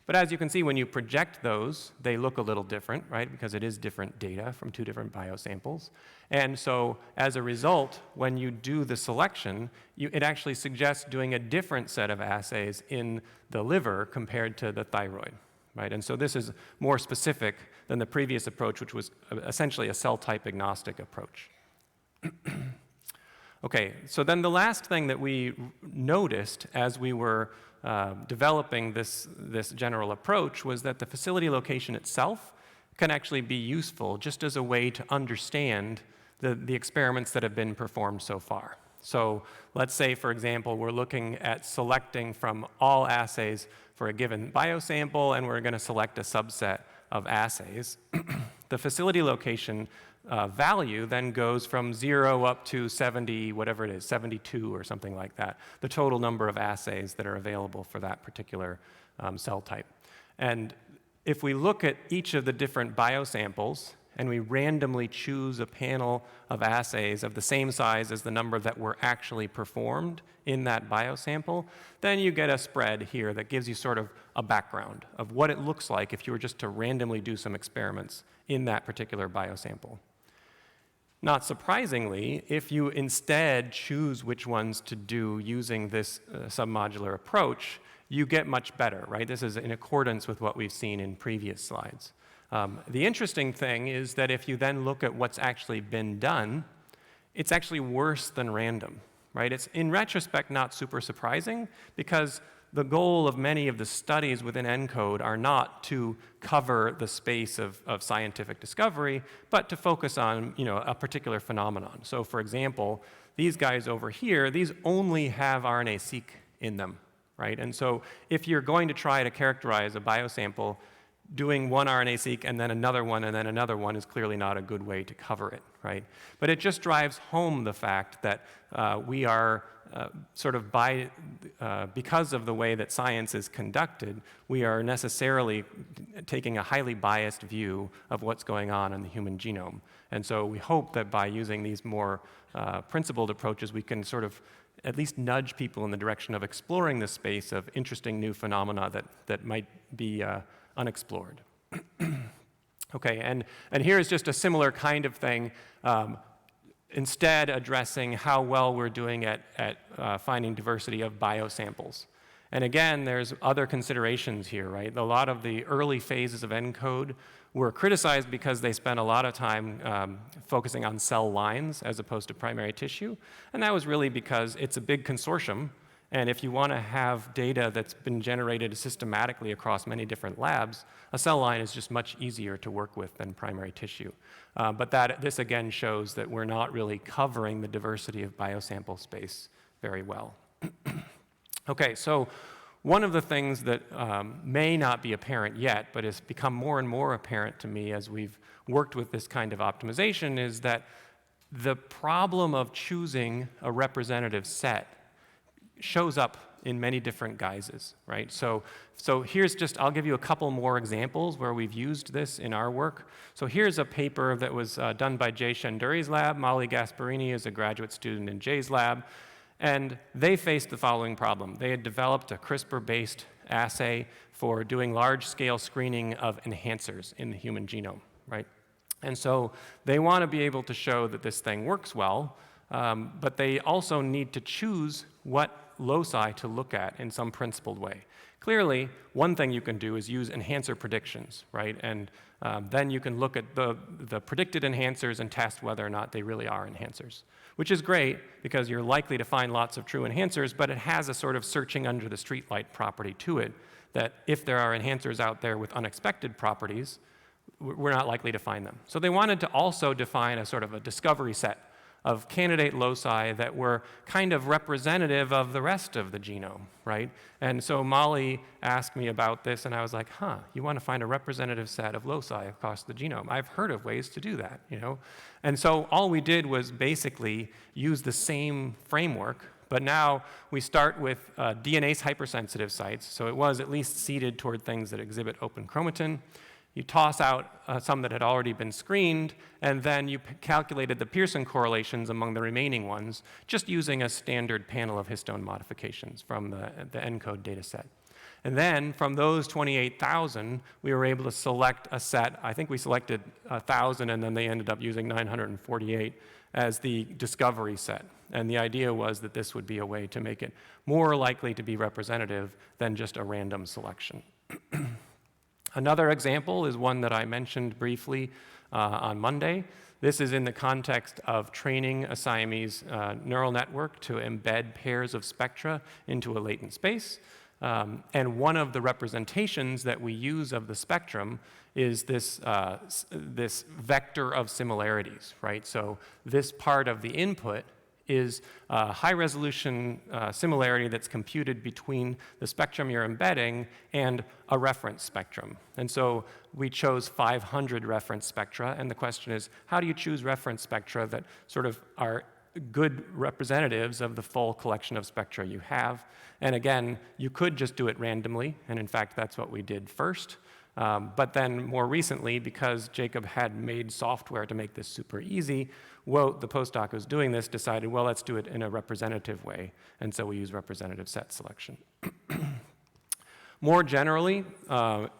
But as you can see, when you project those, they look a little different, right? Because it is different data from 2 different biosamples. And so as a result, when you do the selection, it actually suggests doing a different set of assays in the liver compared to the thyroid, right? And so this is more specific than the previous approach, which was essentially a cell type agnostic approach. Okay, so then the last thing that we noticed as we were developing this general approach was that the facility location itself can actually be useful just as a way to understand the experiments that have been performed so far. So let's say, for example, we're looking at selecting from all assays for a given biosample, and we're going to select a subset of assays. The facility location value then goes from 0 up to 70, whatever it is, 72 or something like that, the total number of assays that are available for that particular cell type. And if we look at each of the different biosamples and we randomly choose a panel of assays of the same size as the number that were actually performed in that biosample, then you get a spread here that gives you sort of a background of what it looks like if you were just to randomly do some experiments in that particular biosample. Not surprisingly, if you instead choose which ones to do using this submodular approach, you get much better, right? This is in accordance with what we've seen in previous slides. The interesting thing is that if you then look at what's actually been done, it's actually worse than random, right? It's in retrospect not super surprising because the goal of many of the studies within ENCODE are not to cover the space of scientific discovery, but to focus on, a particular phenomenon. So for example, these guys over here, these only have RNA-seq in them, right? And so if you're going to try to characterize a biosample, doing one RNA-seq and then another one is clearly not a good way to cover it, right? But it just drives home the fact that we are because of the way that science is conducted, we are necessarily taking a highly biased view of what's going on in the human genome. And so we hope that by using these more principled approaches, we can sort of at least nudge people in the direction of exploring this space of interesting new phenomena that might be unexplored. Okay, and here is just a similar kind of thing, instead addressing how well we're doing at finding diversity of biosamples. And again, there's other considerations here, right? A lot of the early phases of ENCODE were criticized because they spent a lot of time focusing on cell lines as opposed to primary tissue. And that was really because it's a big consortium, And if you want to have data that's been generated systematically across many different labs, a cell line is just much easier to work with than primary tissue. But this again shows that we're not really covering the diversity of biosample space very well. Okay, so one of the things that may not be apparent yet, but has become more and more apparent to me as we've worked with this kind of optimization, is that the problem of choosing a representative set shows up in many different guises, right? So here's just, I'll give you a couple more examples where we've used this in our work. So here's a paper that was done by Jay Shenduri's lab. Molly Gasparini is a graduate student in Jay's lab. And they faced the following problem. They had developed a CRISPR-based assay for doing large-scale screening of enhancers in the human genome, right? And so they want to be able to show that this thing works well, but they also need to choose what loci to look at in some principled way. Clearly, one thing you can do is use enhancer predictions, right? And then you can look at the predicted enhancers and test whether or not they really are enhancers, which is great because you're likely to find lots of true enhancers, but it has a sort of searching under the streetlight property to it that if there are enhancers out there with unexpected properties, we're not likely to find them. So they wanted to also define a sort of a discovery set of candidate loci that were kind of representative of the rest of the genome, right? And so Molly asked me about this, and I was like, huh, you want to find a representative set of loci across the genome? I've heard of ways to do that, you know? And so all we did was basically use the same framework, but now we start with DNase hypersensitive sites, so it was at least seeded toward things that exhibit open chromatin. You toss out some that had already been screened, and then you calculated the Pearson correlations among the remaining ones, just using a standard panel of histone modifications from the ENCODE data set. And then from those 28,000, we were able to select a set. I think we selected 1,000, and then they ended up using 948 as the discovery set. And the idea was that this would be a way to make it more likely to be representative than just a random selection. Another example is one that I mentioned briefly on Monday. This is in the context of training a Siamese neural network to embed pairs of spectra into a latent space. And one of the representations that we use of the spectrum is this vector of similarities, right? So this part of the input is a high-resolution similarity that's computed between the spectrum you're embedding and a reference spectrum. And so we chose 500 reference spectra, and the question is, how do you choose reference spectra that sort of are good representatives of the full collection of spectra you have? And again, you could just do it randomly, and in fact, that's what we did first. But then more recently, because Jacob had made software to make this super easy, Wout, the postdoc who's doing this, decided, well, let's do it in a representative way. And so we use representative set selection. More generally, not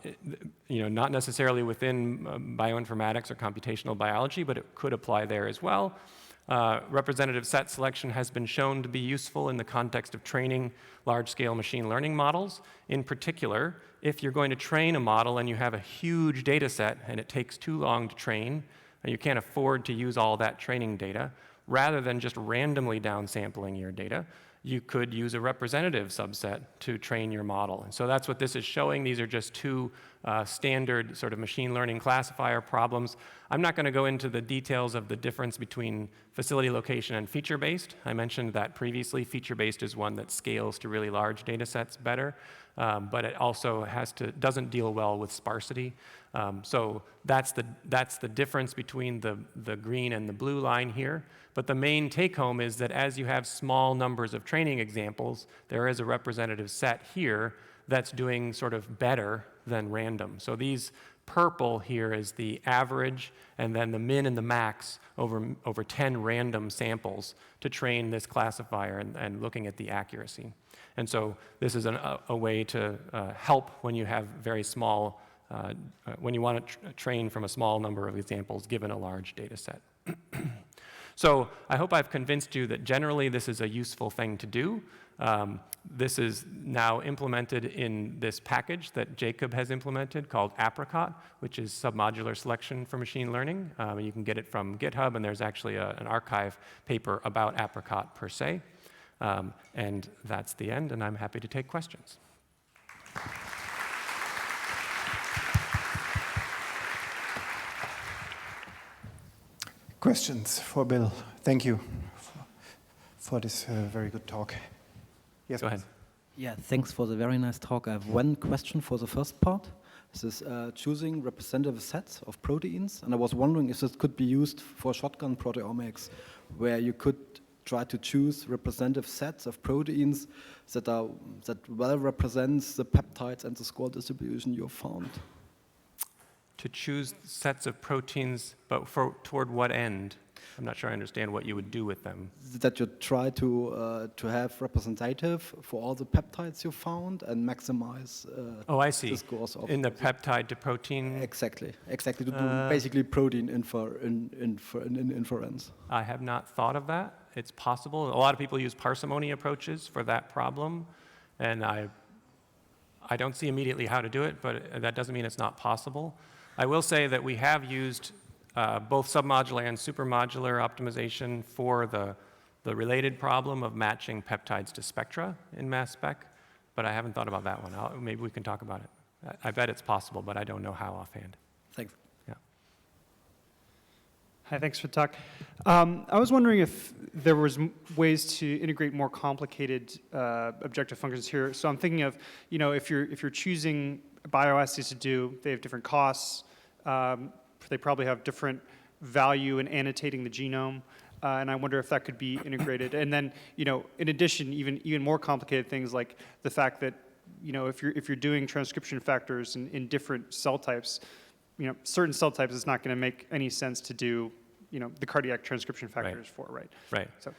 necessarily within bioinformatics or computational biology, but it could apply there as well. Representative set selection has been shown to be useful in the context of training large-scale machine learning models. In particular, if you're going to train a model and you have a huge data set and it takes too long to train, and you can't afford to use all that training data, rather than just randomly downsampling your data, you could use a representative subset to train your model. And so that's what this is showing. These are just two standard sort of machine learning classifier problems. I'm not going to go into the details of the difference between facility location and feature-based. I mentioned that previously. Feature-based is one that scales to really large data sets better, but it also doesn't deal well with sparsity. So that's the difference between the green and the blue line here. But the main take-home is that as you have small numbers of training examples, there is a representative set here that's doing sort of better than random. So these purple here is the average, and then the min and the max over 10 random samples to train this classifier and looking at the accuracy. And so this is a way to help when you have very small, when you want to train from a small number of examples given a large data set. So I hope I've convinced you that generally this is a useful thing to do. This is now implemented in this package that Jacob has implemented called Apricot, which is submodular selection for machine learning. You can get it from GitHub, and there's actually an archive paper about Apricot per se. And that's the end, and I'm happy to take questions. Questions for Bill? Thank you for this very good talk. Yes, go ahead. Yeah, thanks for the very nice talk. I have one question for the first part. This is choosing representative sets of proteins, and I was wondering if this could be used for shotgun proteomics, where you could try to choose representative sets of proteins that well represents the peptides and the score distribution you found. To choose sets of proteins, but toward what end? I'm not sure I understand what you would do with them. That you try to have representative for all the peptides you found and maximize oh, I see. the scores of in the peptide to protein. Exactly to do basically protein inference. I have not thought of that. It's possible. A lot of people use parsimony approaches for that problem, and I don't see immediately how to do it, but that doesn't mean it's not possible. I will say that we have used both submodular and supermodular optimization for the related problem of matching peptides to spectra in mass spec, but I haven't thought about that one. Maybe we can talk about it. I bet it's possible, but I don't know how offhand. Thanks. Yeah. Hi, thanks for the talk. I was wondering if there was ways to integrate more complicated objective functions here. So I'm thinking of, if you're choosing bioassays to do, they have different costs. They probably have different value in annotating the genome, and I wonder if that could be integrated. And then, in addition, even more complicated things like the fact that, if you're doing transcription factors in different cell types, certain cell types it's not going to make any sense to do, the cardiac transcription factors for, right? Right. So.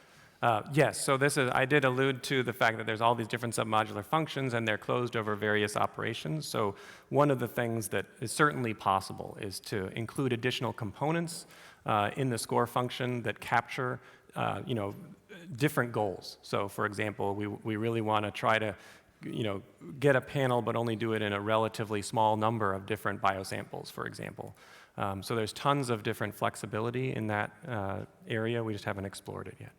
Yes, so I did allude to the fact that there's all these different submodular functions and they're closed over various operations. So one of the things that is certainly possible is to include additional components in the score function that capture, different goals. So for example, we really want to try to, get a panel but only do it in a relatively small number of different biosamples, for example. So there's tons of different flexibility in that area. We just haven't explored it yet.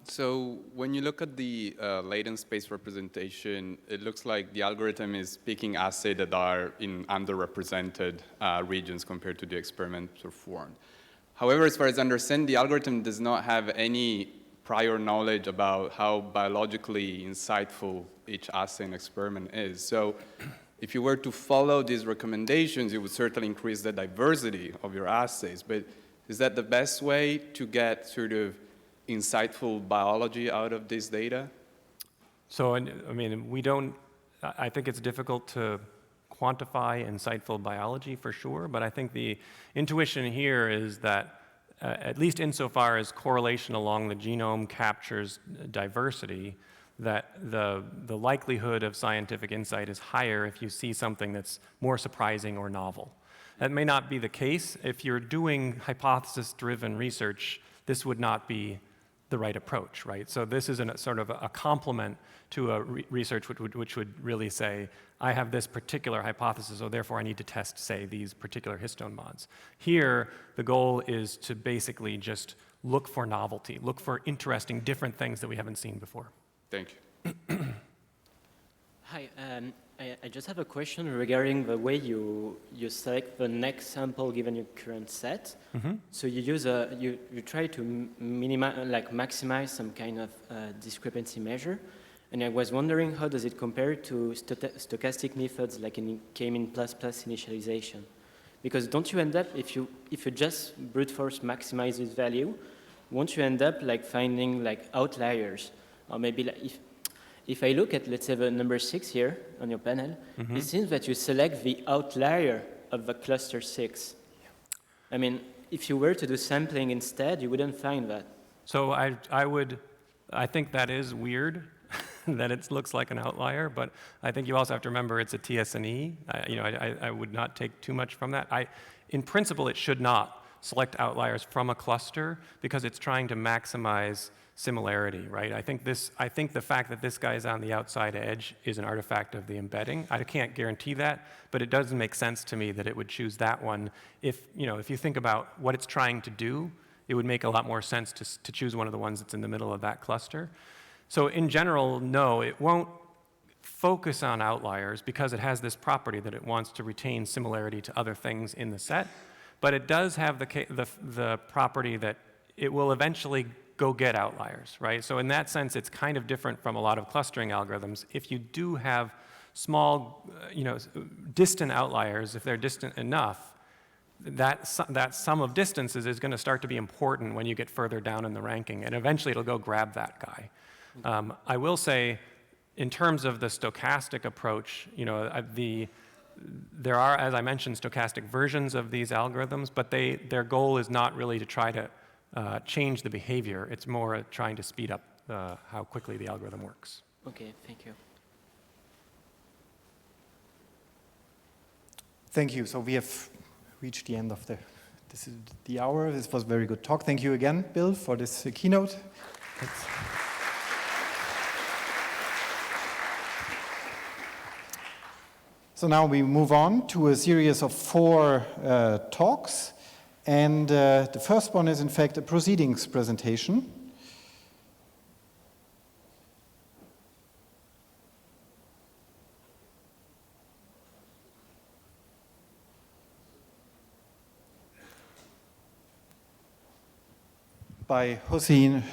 So when you look at the latent space representation, it looks like the algorithm is picking assays that are in underrepresented regions compared to the experiments performed. However, as far as I understand, the algorithm does not have any prior knowledge about how biologically insightful each assay and experiment is. So if you were to follow these recommendations, it would certainly increase the diversity of your assays. But is that the best way to get sort of insightful biology out of this data? So, I think it's difficult to quantify insightful biology for sure, but I think the intuition here is that at least insofar as correlation along the genome captures diversity, that the likelihood of scientific insight is higher if you see something that's more surprising or novel. That may not be the case. If you're doing hypothesis-driven research, this would not be the right approach, right? So this is sort of a complement to a research which would really say, I have this particular hypothesis, so therefore I need to test, say, these particular histone mods. Here, the goal is to basically just look for novelty, look for interesting, different things that we haven't seen before. Thank you. Hi, I just have a question regarding the way you select the next sample given your current set. Mm-hmm. So you use you try to maximize some kind of discrepancy measure, and I was wondering how does it compare to stochastic methods like in K-mean plus initialization? Because don't you end up if you just brute force maximize this value, won't you end up finding outliers, or maybe if I look at, let's say, the number 6 here on your panel, mm-hmm. It seems that you select the outlier of the cluster 6. I mean, if you were to do sampling instead, you wouldn't find that. So I think that is weird, that it looks like an outlier, but I think you also have to remember it's a TSNE. I would not take too much from that. In principle, it should not select outliers from a cluster because it's trying to maximize similarity, right? I think the fact that this guy is on the outside edge is an artifact of the embedding. I can't guarantee that, but it doesn't make sense to me that it would choose that one. If you think about what it's trying to do, it would make a lot more sense to choose one of the ones that's in the middle of that cluster. So in general, no, it won't focus on outliers because it has this property that it wants to retain similarity to other things in the set, but it does have the property that it will eventually go get outliers, right? So in that sense, it's kind of different from a lot of clustering algorithms. If you do have small, distant outliers, if they're distant enough, that sum of distances is going to start to be important when you get further down in the ranking, and eventually it'll go grab that guy. I will say, in terms of the stochastic approach, there are, as I mentioned, stochastic versions of these algorithms, but their goal is not really to try to change the behavior. It's more trying to speed up how quickly the algorithm works. Okay, thank you. Thank you. So we have reached the end of the hour. This was a very good talk. Thank you again, Bill, for this keynote. Thanks. So now we move on to a series of 4 talks. And the first one is, in fact, a proceedings presentation. By Hossein